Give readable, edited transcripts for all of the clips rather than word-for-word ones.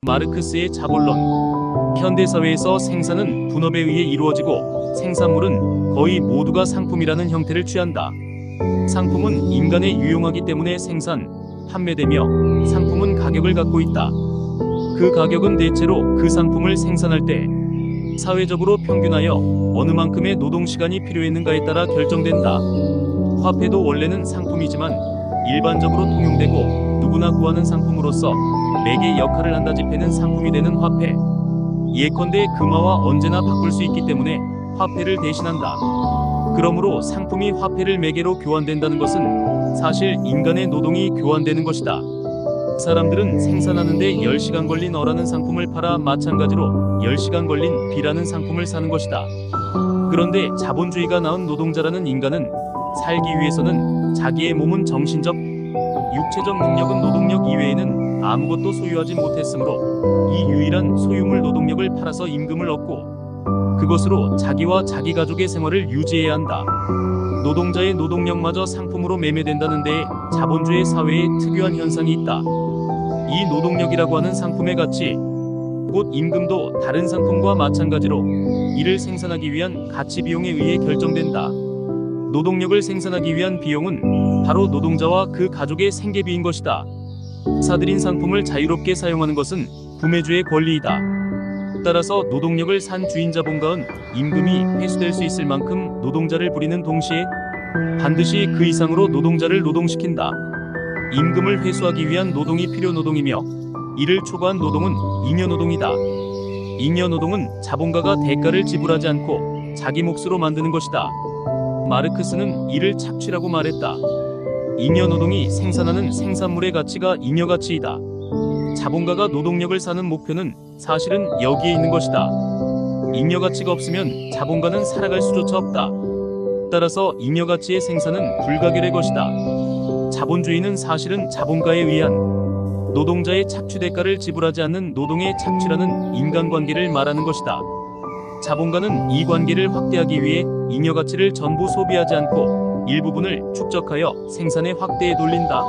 마르크스의 자본론. 현대사회에서 생산은 분업에 의해 이루어지고 생산물은 거의 모두가 상품이라는 형태를 취한다. 상품은 인간에 유용하기 때문에 생산, 판매되며 상품은 가격을 갖고 있다. 그 가격은 대체로 그 상품을 생산할 때 사회적으로 평균하여 어느 만큼의 노동시간이 필요했는가에 따라 결정된다. 화폐도 원래는 상품이지만 일반적으로 통용되고 누구나 구하는 상품으로서 매개 역할을 한다. 지폐는 상품이 되는 화폐. 예컨대 금화와 언제나 바꿀 수 있기 때문에 화폐를 대신한다. 그러므로 상품이 화폐를 매개로 교환된다는 것은 사실 인간의 노동이 교환되는 것이다. 사람들은 생산하는데 10시간 걸린 어라는 상품을 팔아 마찬가지로 10시간 걸린 B라는 상품을 사는 것이다. 그런데 자본주의가 낳은 노동자라는 인간은 살기 위해서는 자기의 몸은 정신적, 육체적 능력은 노동력 이외에는 아무것도 소유하지 못했으므로 이 유일한 소유물 노동력을 팔아서 임금을 얻고 그것으로 자기와 자기 가족의 생활을 유지해야 한다. 노동자의 노동력마저 상품으로 매매된다는 데에 자본주의 사회에 특유한 현상이 있다. 이 노동력이라고 하는 상품의 가치, 곧 임금도 다른 상품과 마찬가지로 이를 생산하기 위한 가치 비용에 의해 결정된다. 노동력을 생산하기 위한 비용은 바로 노동자와 그 가족의 생계비인 것이다. 사들인 상품을 자유롭게 사용하는 것은 구매주의 권리이다. 따라서 노동력을 산 주인 자본가은 임금이 회수될 수 있을 만큼 노동자를 부리는 동시에 반드시 그 이상으로 노동자를 노동시킨다. 임금을 회수하기 위한 노동이 필요노동이며 이를 초과한 노동은 잉여노동이다. 잉여노동은 자본가가 대가를 지불하지 않고 자기 몫으로 만드는 것이다. 마르크스는 이를 착취라고 말했다. 잉여노동이 생산하는 생산물의 가치가 잉여가치이다. 자본가가 노동력을 사는 목표는 사실은 여기에 있는 것이다. 잉여가치가 없으면 자본가는 살아갈 수조차 없다. 따라서 잉여가치의 생산은 불가결의 것이다. 자본주의는 사실은 자본가에 의한 노동자의 착취 대가를 지불하지 않는 노동의 착취라는 인간관계를 말하는 것이다. 자본가는 이 관계를 확대하기 위해 잉여가치를 전부 소비하지 않고 일부분을 축적하여 생산의 확대에 돌린다.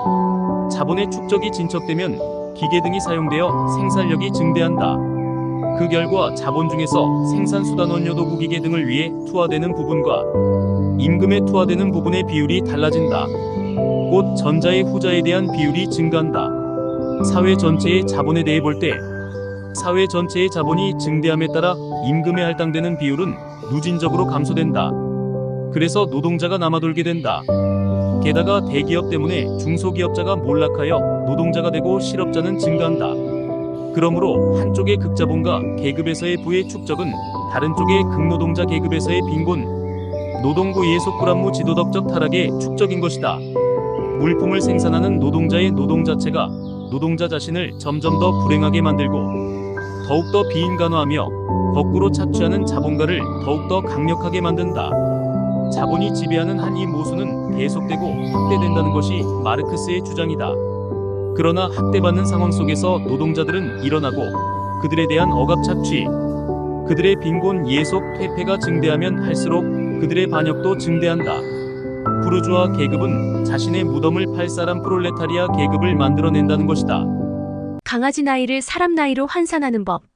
자본의 축적이 진척되면 기계 등이 사용되어 생산력이 증대한다. 그 결과 자본 중에서 생산수단 원료도구 기계 등을 위해 투하되는 부분과 임금에 투하되는 부분의 비율이 달라진다. 곧 전자의 후자에 대한 비율이 증가한다. 사회 전체의 자본에 대해 볼 때 사회 전체의 자본이 증대함에 따라 임금에 할당되는 비율은 누진적으로 감소된다. 그래서 노동자가 남아돌게 된다. 게다가 대기업 때문에 중소기업자가 몰락하여 노동자가 되고 실업자는 증가한다. 그러므로 한쪽의 극자본가 계급에서의 부의 축적은 다른 쪽의 극노동자 계급에서의 빈곤, 노동부 예속 불합무 지도덕적 타락의 축적인 것이다. 물품을 생산하는 노동자의 노동 자체가 노동자 자신을 점점 더 불행하게 만들고 더욱더 비인간화하며 거꾸로 착취하는 자본가를 더욱더 강력하게 만든다. 자본이 지배하는 한 이 모순은 계속되고 확대된다는 것이 마르크스의 주장이다. 그러나 학대받는 상황 속에서 노동자들은 일어나고 그들에 대한 억압 착취, 그들의 빈곤 예속 퇴폐가 증대하면 할수록 그들의 반역도 증대한다. 부르주아 계급은 자신의 무덤을 팔 사람 프롤레타리아 계급을 만들어낸다는 것이다. 강아지 나이를 사람 나이로 환산하는 법.